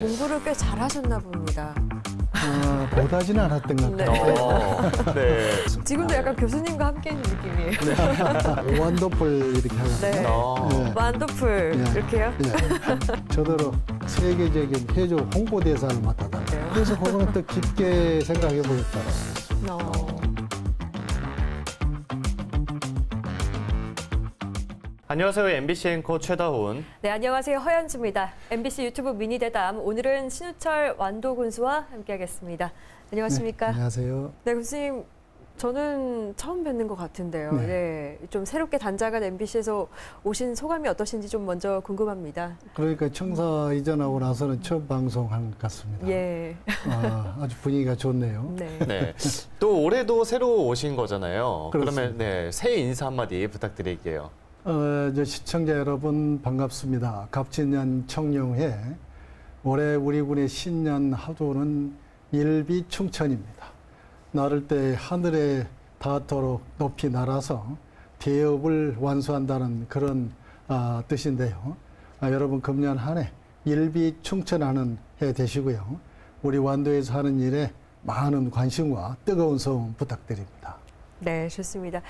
공부를 꽤 잘하셨나 봅니다. 못하지는 않았던 것 같아요. 네. 지금도 약간 교수님과 함께 있는 느낌이에요. 원더풀 이렇게 하고. 네. 예. 완더풀 예. 이렇게요? 예. 저더러 세계적인 해조 홍보대사를 맡아다. 네. 그래서 그거는 또 깊게 생각해 보겠더라고요. 안녕하세요. MBC 앵커 최다훈. 네, 안녕하세요. 허연주입니다. MBC 유튜브 미니 대담. 오늘은 신우철 완도 군수와 함께하겠습니다. 안녕하십니까? 네, 안녕하세요. 네, 교수님. 저는 처음 뵙는 것 같은데요. 네. 네, 좀 새롭게 단장한 MBC에서 오신 소감이 어떠신지 좀 먼저 궁금합니다. 그러니까 청사 이전하고 나서는 처음 방송한 것 같습니다. 예. 아주 분위기가 좋네요. 네. 네. 또 올해도 새로 오신 거잖아요. 그렇습니다. 그러면 네, 새해 인사 한마디 부탁드릴게요. 저 시청자 여러분 반갑습니다. 갑진년 청룡회 올해 우리 군의 신년 화두는 일비충천입니다. 나를 때 하늘에 닿도록 높이 날아서 대업을 완수한다는 그런 뜻인데요. 여러분 금년 한 해 일비충천하는 해 되시고요. 우리 완도에서 하는 일에 많은 관심과 뜨거운 소원 부탁드립니다. 네, 좋습니다.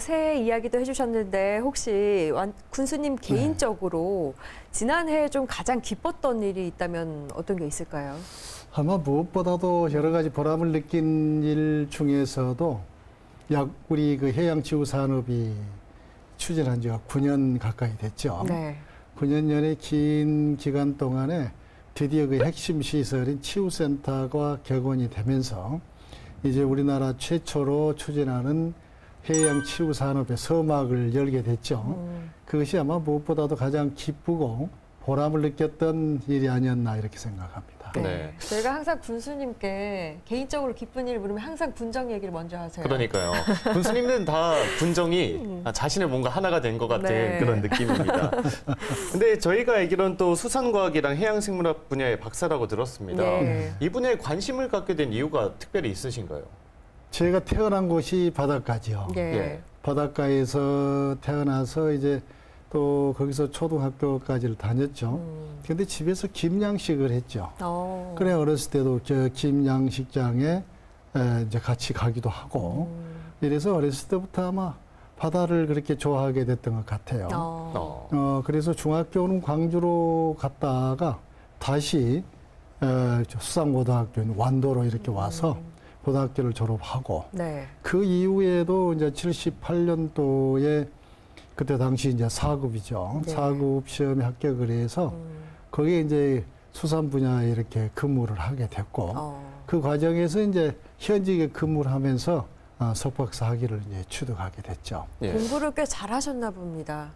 새해 이야기도 해주셨는데 혹시 군수님 개인적으로 지난해 좀 가장 기뻤던 일이 있다면 어떤 게 있을까요? 아마 무엇보다도 여러 가지 보람을 느낀 일 중에서도 우리 그 해양지구산업이 추진한 지가 9년 가까이 됐죠. 네. 9년여의 긴 기간 동안에 드디어 그 핵심 시설인 치유센터가 격언이 되면서 이제 우리나라 최초로 추진하는 해양치유산업의 서막을 열게 됐죠. 그것이 아마 무엇보다도 가장 기쁘고 보람을 느꼈던 일이 아니었나 이렇게 생각합니다. 네. 저희가 항상 군수님께 개인적으로 기쁜 일 물으면 항상 군정 얘기를 먼저 하세요. 그러니까요. 군수님은 다 군정이 자신의 뭔가 하나가 된 것 같은 네. 그런 느낌입니다. 근데 저희가 알기로는 또 수산과학이랑 해양생물학 분야의 박사라고 들었습니다. 네. 이 분야에 관심을 갖게 된 이유가 특별히 있으신가요? 제가 태어난 곳이 바닷가죠. 예. 예. 바닷가에서 태어나서 이제 또 거기서 초등학교까지를 다녔죠. 근데 집에서 김양식을 했죠. 그래 어렸을 때도 저 김양식장에 이제 같이 가기도 하고 이래서 어렸을 때부터 아마 바다를 그렇게 좋아하게 됐던 것 같아요. 그래서 중학교는 광주로 갔다가 다시 수산고등학교 완도로 이렇게 와서 고등학교를 졸업하고 네. 그 이후에도 이제 78년도에 그때 당시 이제 4급이죠. 네. 4급 시험에 합격을 해서 거기에 이제 수산 분야에 이렇게 근무를 하게 됐고 그 과정에서 이제 현직에 근무를 하면서 석박사 학위를 이제 취득하게 됐죠. 예. 공부를 꽤 잘하셨나 봅니다.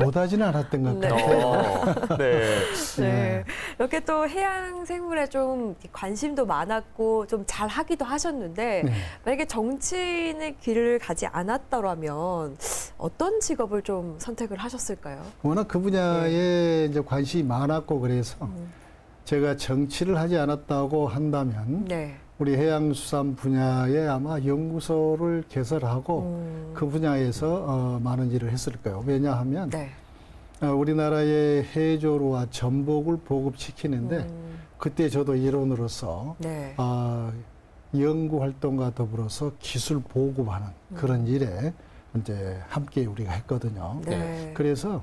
못하지는 않았던 것 네. 같아요. 네. 네. 이렇게 또 해양 생물에 좀 관심도 많았고 좀 잘 하기도 하셨는데 네. 만약에 정치인의 길을 가지 않았더라면 어떤 직업을 좀 선택을 하셨을까요? 워낙 그 분야에 이제 관심이 많았고 그래서 제가 정치를 하지 않았다고 한다면 네. 우리 해양수산 분야에 아마 연구소를 개설하고 그 분야에서 많은 일을 했을 거예요. 왜냐하면 네. 우리나라의 해조류와 전복을 보급시키는데 그때 저도 일원으로서 네. 연구 활동과 더불어서 기술 보급하는 그런 일에 이제 함께 우리가 했거든요. 네. 그래서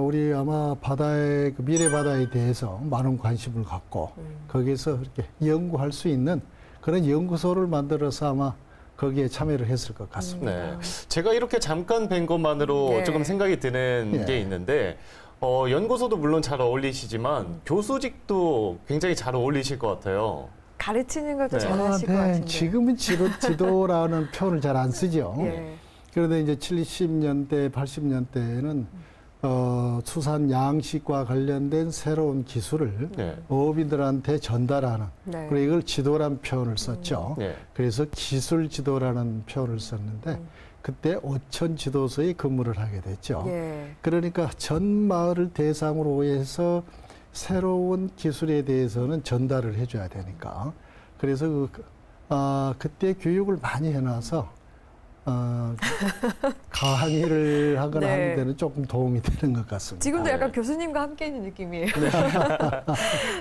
우리 아마 바다의 그 미래 바다에 대해서 많은 관심을 갖고 거기에서 이렇게 연구할 수 있는 그런 연구소를 만들어서 아마 거기에 참여를 했을 것 같습니다. 네. 제가 이렇게 잠깐 뵌 것만으로 네. 조금 생각이 드는 예. 게 있는데, 연구소도 물론 잘 어울리시지만, 교수직도 굉장히 잘 어울리실 것 같아요. 가르치는 것도 네. 잘하실 것 같은데. 지금은 지도라는 표현을 잘 안 쓰죠. 예. 그런데 이제 70년대, 80년대에는 수산 양식과 관련된 새로운 기술을 네. 어업인들한테 전달하는 네. 그리고 이걸 지도라는 표현을 썼죠. 네. 그래서 기술 지도라는 표현을 썼는데 그때 어촌 지도소에 근무를 하게 됐죠. 예. 그러니까 전 마을을 대상으로 해서 새로운 기술에 대해서는 전달을 해줘야 되니까 그래서 그때 교육을 많이 해놔서 강의를 하거나 네. 하는 데는 조금 도움이 되는 것 같습니다. 지금도 약간 네. 교수님과 함께 있는 느낌이에요.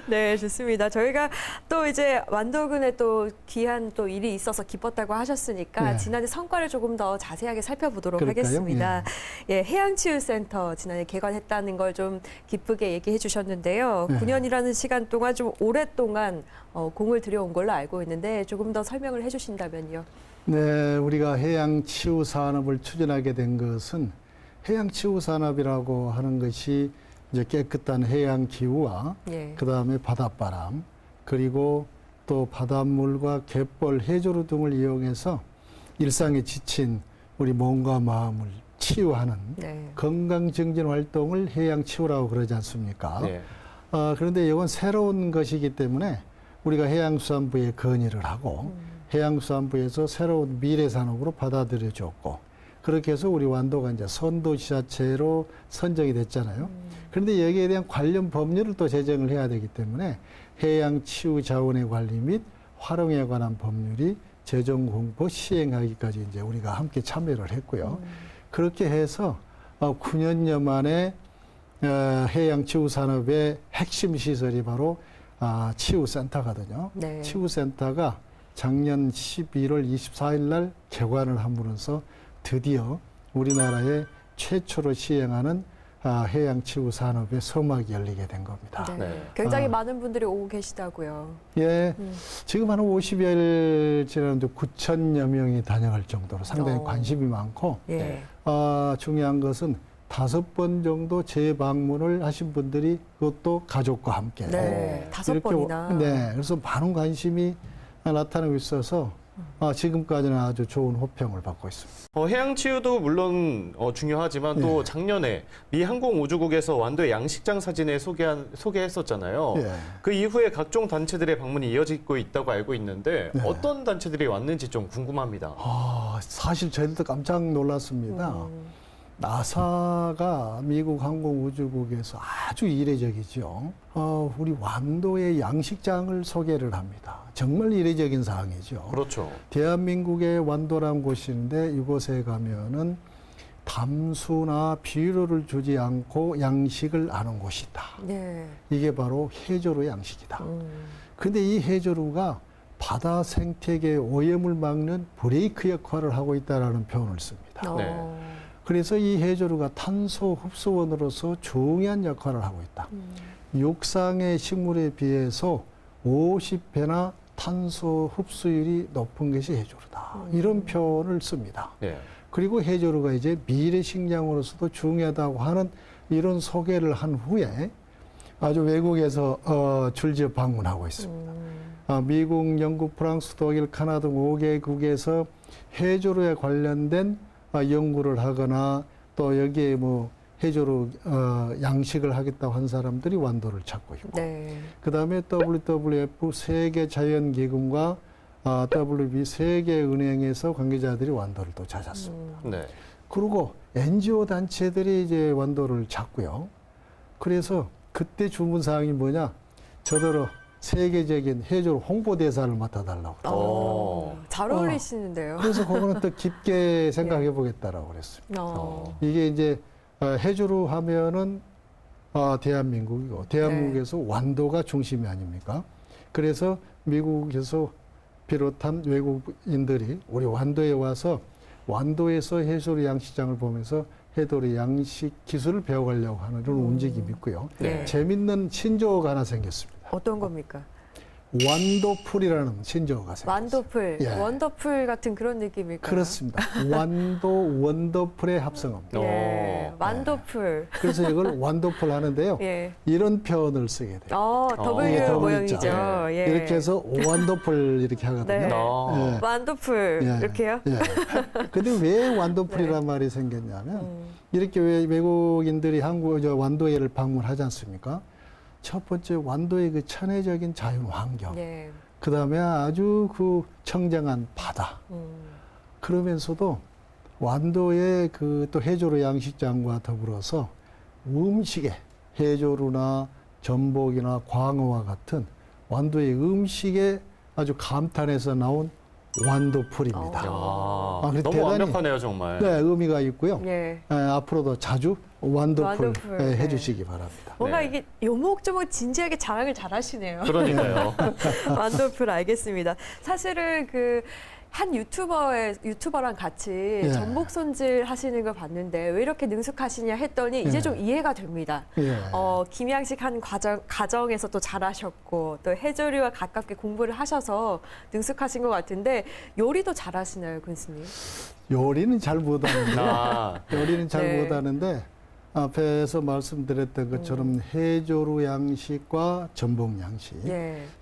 네, 좋습니다. 저희가 또 이제 완도군에 또 귀한 또 일이 있어서 기뻤다고 하셨으니까 네. 지난해 성과를 조금 더 자세하게 살펴보도록 그럴까요? 하겠습니다. 예, 해양치유센터 지난해 개관했다는 걸 좀 기쁘게 얘기해 주셨는데요. 네. 9년이라는 시간 동안 좀 오랫동안 공을 들여온 걸로 알고 있는데 조금 더 설명을 해 주신다면요. 네, 우리가 해양치유 산업을 추진하게 된 것은 해양치유 산업이라고 하는 것이 이제 깨끗한 해양 기후와 예. 그다음에 바닷바람 그리고 또 바닷물과 갯벌, 해조류 등을 이용해서 일상에 지친 우리 몸과 마음을 치유하는 네. 건강증진 활동을 해양치유라고 그러지 않습니까? 네. 그런데 이건 새로운 것이기 때문에 우리가 해양수산부에 건의를 하고 해양수산부에서 새로운 미래산업으로 받아들여졌고 그렇게 해서 우리 완도가 이제 선도지자체로 선정이 됐잖아요. 그런데 여기에 대한 관련 법률을 또 제정을 해야 되기 때문에 해양치유자원의 관리 및 활용에 관한 법률이 제정 공포 시행하기까지 이제 우리가 함께 참여를 했고요. 그렇게 해서 9년여 만에 해양치유산업의 핵심 시설이 바로 치유센터거든요. 네. 치유센터가 작년 11월 24일 날 개관을 함으로써 드디어 우리나라에 최초로 시행하는 해양치유 산업의 서막이 열리게 된 겁니다. 네. 네. 굉장히 많은 분들이 오고 계시다고요. 예, 지금 한 50여일 지났는데 9천여 명이 다녀갈 정도로 상당히 관심이 많고 예. 중요한 것은 5번 정도 재방문을 하신 분들이 그것도 가족과 함께 네. 5번이나. 네, 그래서 많은 관심이 나타나고 있어서 지금까지는 아주 좋은 호평을 받고 있습니다. 해양치유도 물론 중요하지만 또 네. 작년에 미 항공우주국에서 완도의 양식장 사진에 소개했었잖아요. 예. 그 이후에 각종 단체들의 방문이 이어지고 있다고 알고 있는데 네. 어떤 단체들이 왔는지 좀 궁금합니다. 사실 저희들도 깜짝 놀랐습니다. 나사가 미국 항공우주국에서 아주 이례적이죠. 우리 완도의 양식장을 소개를 합니다. 정말 이례적인 사항이죠. 그렇죠. 대한민국의 완도란 곳인데 이곳에 가면은 담수나 비료를 주지 않고 양식을 하는 곳이다. 네. 이게 바로 해조류 양식이다. 그런데 이 해조류가 바다 생태계 오염을 막는 브레이크 역할을 하고 있다는 표현을 씁니다. 네. 그래서 이 해조류가 탄소 흡수원으로서 중요한 역할을 하고 있다. 육상의 식물에 비해서 50배나 탄소 흡수율이 높은 것이 해조류다. 이런 표현을 씁니다. 네. 그리고 해조류가 이제 미래 식량으로서도 중요하다고 하는 이런 소개를 한 후에 아주 외국에서 줄지어 방문하고 있습니다. 미국, 영국, 프랑스, 독일, 카나다 등 5개국에서 해조류에 관련된 연구를 하거나 또 여기에 뭐 해조류 양식을 하겠다고 한 사람들이 완도를 찾고 있고 네. 그다음에 WWF 세계자연기금과 WB 세계은행에서 관계자들이 완도를 또 찾았습니다. 네. 그리고 NGO 단체들이 이제 완도를 찾고요. 그래서 그때 주문 사항이 뭐냐? 저더러 세계적인 해조류 홍보대사를 맡아달라고. 잘 어울리시는데요. 그래서 그거는 또 깊게 생각해 보겠다라고 그랬습니다. 이게 이제 해조류 하면은 대한민국이고 대한민국에서 완도가 중심이 아닙니까? 그래서 미국에서 비롯한 외국인들이 우리 완도에 와서 완도에서 해조류 양식장을 보면서 해조류 양식 기술을 배워가려고 하는 그런 움직임이 있고요. 네. 재밌는 신조어가 하나 생겼습니다. 어떤 겁니까? 완도풀이라는 신조어가 생겼어요. 완도풀, 예. 원더풀 같은 그런 느낌일까요? 그렇습니다. 완도, 원더풀의 합성어입니다. 예, 완도풀. 그래서 이걸 완도풀 하는데요. 예. 이런 표현을 쓰게 돼요. W 이게 W 모양이죠. 있죠. 예. 이렇게 해서 완도풀 이렇게 하거든요. 네. 예. 완도풀 예. 이렇게요? 예. 근데 왜 완도풀이란 말이 생겼냐면 이렇게 왜 외국인들이 완도에를 방문하지 않습니까? 첫 번째 완도의 그 천혜적인 자연 환경, 예. 그 다음에 아주 그 청정한 바다. 그러면서도 완도의 그 또 해조류 양식장과 더불어서 음식에 해조류나 전복이나 광어와 같은 완도의 음식에 아주 감탄해서 나온 완도풀입니다. 너무 대단히, 완벽하네요, 정말. 네, 의미가 있고요. 예. 앞으로도 자주 완도풀 완도풀, 해주시기 바랍니다. 뭔가 네. 이게 요목조목 진지하게 자랑을 잘 하시네요. 그러니까요. 완도풀 알겠습니다. 사실은 그 한 유튜버랑 같이 전복 손질 하시는 걸 봤는데 왜 이렇게 능숙하시냐 했더니 이제 좀 이해가 됩니다. 김양식 한 가정에서 또 잘하셨고 또 해조류와 가깝게 공부를 하셔서 능숙하신 것 같은데 요리도 잘하시나요, 군수님? 요리는 잘 못하는데 요리는 잘 네. 못하는데 앞에서 말씀드렸던 것처럼 해조류 양식과 전복 양식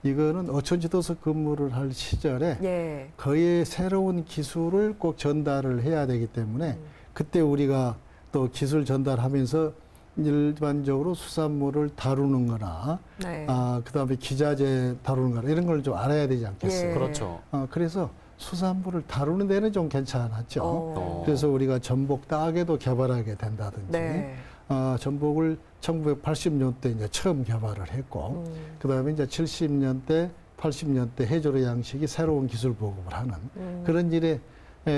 이거는 어촌지도서 근무를 할 시절에 거의 새로운 기술을 꼭 전달을 해야 되기 때문에 그때 우리가 또 기술 전달하면서 일반적으로 수산물을 다루는 거나 그다음에 기자재 다루는 거나 이런 걸 좀 알아야 되지 않겠어요? 그렇죠. 그래서 수산물을 다루는 데는 좀 괜찮았죠. 그래서 우리가 전복 따개도 개발하게 된다든지, 전복을 1980년대 이제 처음 개발을 했고, 그 다음에 이제 70년대, 80년대 해조류 양식이 새로운 기술 보급을 하는 그런 일에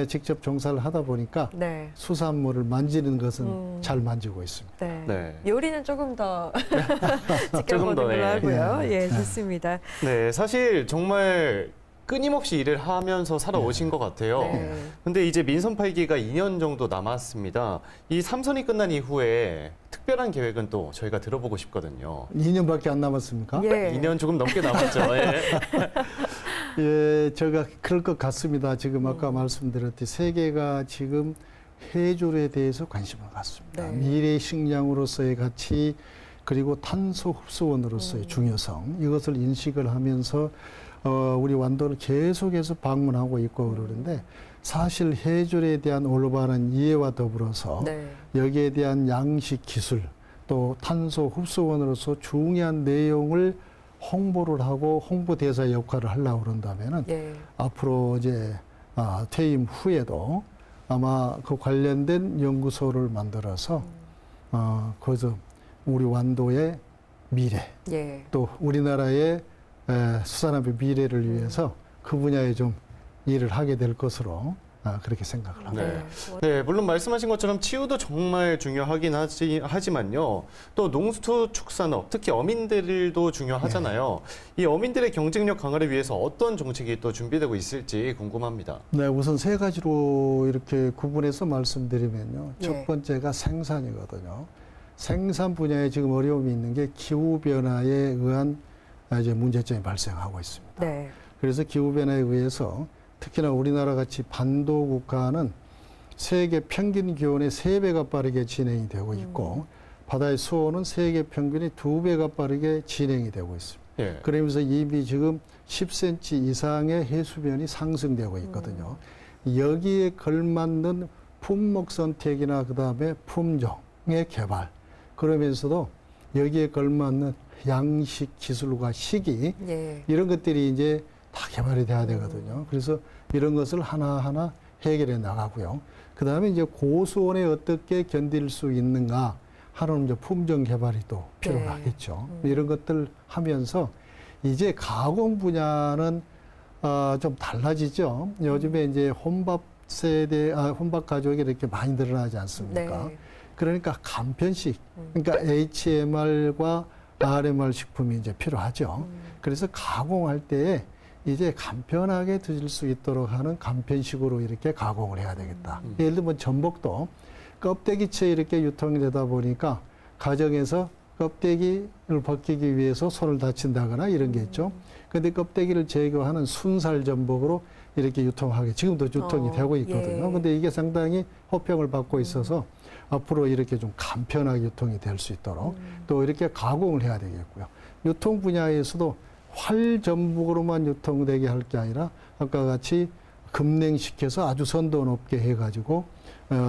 직접 종사를 하다 보니까 수산물을 만지는 것은 잘 만지고 있습니다. 요리는 조금 더 지켜보는 걸로 하고요. 좋습니다. 네, 사실 정말 끊임없이 일을 하면서 살아오신 것 같아요. 근데 이제 민선 8기가 2년 정도 남았습니다. 이 3선이 끝난 이후에 특별한 계획은 또 저희가 들어보고 싶거든요. 2년밖에 안 남았습니까? 2년 조금 넘게 남았죠. 제가 그럴 것 같습니다. 지금 아까 말씀드렸듯이 세계가 지금 해조류에 대해서 관심을 갖습니다. 미래 식량으로서의 가치 그리고 탄소 흡수원으로서의 중요성 이것을 인식을 하면서 우리 완도를 계속해서 방문하고 있고 그러는데 사실 해조류에 대한 올바른 이해와 더불어서 여기에 대한 양식 기술 또 탄소 흡수원으로서 중요한 내용을 홍보를 하고 홍보대사 역할을 하려고 그런다면은 앞으로 이제 퇴임 후에도 아마 그 관련된 연구소를 만들어서 거기서 우리 완도의 미래 또 우리나라의 수산업의 미래를 위해서 그 분야에 좀 일을 하게 될 것으로 그렇게 생각을 합니다. 물론 말씀하신 것처럼 치유도 정말 중요하긴 하지만요. 또 농수축산업, 특히 어민들도 중요하잖아요. 이 어민들의 경쟁력 강화를 위해서 어떤 정책이 또 준비되고 있을지 궁금합니다. 네, 우선 세 가지로 이렇게 구분해서 말씀드리면요. 첫 번째가 생산이거든요. 생산 분야에 지금 어려움이 있는 게 기후변화에 의한 이제 문제점이 발생하고 있습니다. 그래서 기후변화에 의해서 특히나 우리나라 같이 반도 국가는 세계 평균 기온의 3배가 빠르게 진행이 되고 있고 바다의 수온은 세계 평균의 2배가 빠르게 진행이 되고 있습니다. 그러면서 이미 지금 10cm 이상의 해수면이 상승되고 있거든요. 여기에 걸맞는 품목 선택이나 그다음에 품종의 개발 그러면서도 여기에 걸맞는 양식 기술과 시기 이런 것들이 이제 다 개발이 돼야 되거든요. 그래서 이런 것을 하나하나 해결해 나가고요. 그 다음에 이제 고수온에 어떻게 견딜 수 있는가 하는 이제 품종 개발이 또 필요하겠죠. 이런 것들 하면서 이제 가공 분야는 좀 달라지죠. 요즘에 이제 혼밥 혼밥 가족이 이렇게 많이 늘어나지 않습니까? 그러니까 간편식, 그러니까 HMR과 RMR 식품이 이제 필요하죠. 그래서 가공할 때에 이제 간편하게 드실 수 있도록 하는 간편식으로 이렇게 가공을 해야 되겠다. 예를 들면 전복도 껍데기채 이렇게 유통이 되다 보니까 가정에서 껍데기를 벗기기 위해서 손을 다친다거나 이런 게 있죠. 그런데 껍데기를 제거하는 순살 전복으로 이렇게 유통하게 지금도 유통이 되고 있거든요. 근데 이게 상당히 호평을 받고 있어서 앞으로 이렇게 좀 간편하게 유통이 될 수 있도록 또 이렇게 가공을 해야 되겠고요. 유통 분야에서도 활전복으로만 유통되게 할 게 아니라 아까 같이 급냉시켜서 아주 선도 높게 해가지고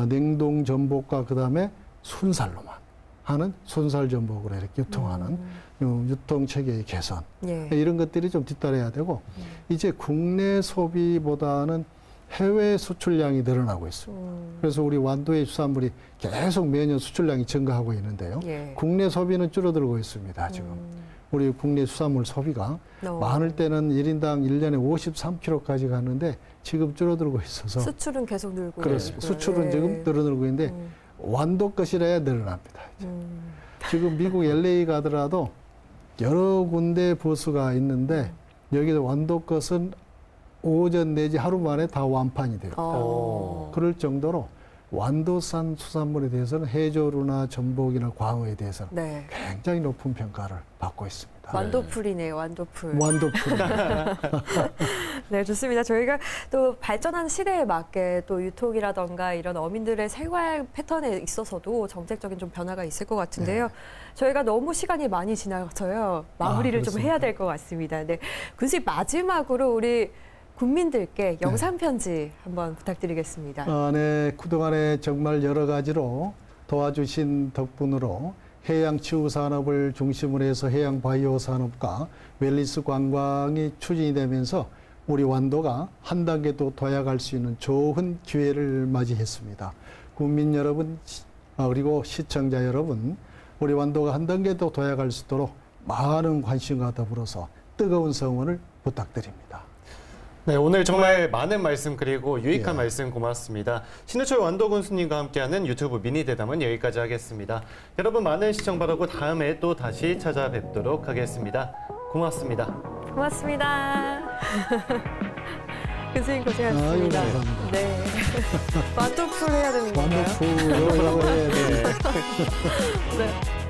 냉동 전복과 그다음에 순살로만 하는 순살 전복으로 이렇게 유통하는 유통 체계의 개선 이런 것들이 좀 뒤따라야 되고 이제 국내 소비보다는 해외 수출량이 늘어나고 있습니다. 그래서 우리 완도의 수산물이 계속 매년 수출량이 증가하고 있는데요. 국내 소비는 줄어들고 있습니다. 지금 우리 국내 수산물 소비가 많을 때는 1인당 1년에 53kg까지 갔는데 지금 줄어들고 있어서 수출은 계속 늘고 그렇습니다. 있고. 수출은 네. 지금 늘어들고 있는데 완도 것이라야 늘어납니다. 이제. 지금 미국 LA 가더라도 여러 군데 부스가 있는데 여기서 완도 것은 오전 내지 하루 만에 다 완판이 돼요. 그럴 정도로 완도산 수산물에 대해서는 해조류나 전복이나 광어에 대해서는 네. 굉장히 높은 평가를 받고 있습니다. 완도풀이네요, 완도풀. 완도풀. 네, 좋습니다. 저희가 또 발전하는 시대에 맞게 또 유통이라던가 이런 어민들의 생활 패턴에 있어서도 정책적인 좀 변화가 있을 것 같은데요. 저희가 너무 시간이 많이 지나서요. 마무리를 좀 해야 될 것 같습니다. 네, 군수님 마지막으로 우리 국민들께 영상 편지 한번 부탁드리겠습니다. 네, 그동안에 정말 여러 가지로 도와주신 덕분으로 해양 치유 산업을 중심으로 해서 해양 바이오 산업과 웰니스 관광이 추진이 되면서 우리 완도가 한 단계 더 도약할 수 있는 좋은 기회를 맞이했습니다. 국민 여러분 그리고 시청자 여러분, 우리 완도가 한 단계 더 도약할 수 있도록 많은 관심과 더불어서 뜨거운 성원을 부탁드립니다. 네, 오늘 정말 많은 말씀 그리고 유익한 말씀 고맙습니다. 신해철 완도 군수님과 함께하는 유튜브 미니 대담은 여기까지 하겠습니다. 여러분 많은 시청 바라고 다음에 또 다시 찾아뵙도록 하겠습니다. 고맙습니다. 고맙습니다. 교수님 고생하셨습니다. 감사합니다. 네. 완도풀 해야 되는 건가요? 완도풀, 요 해야 돼. 네.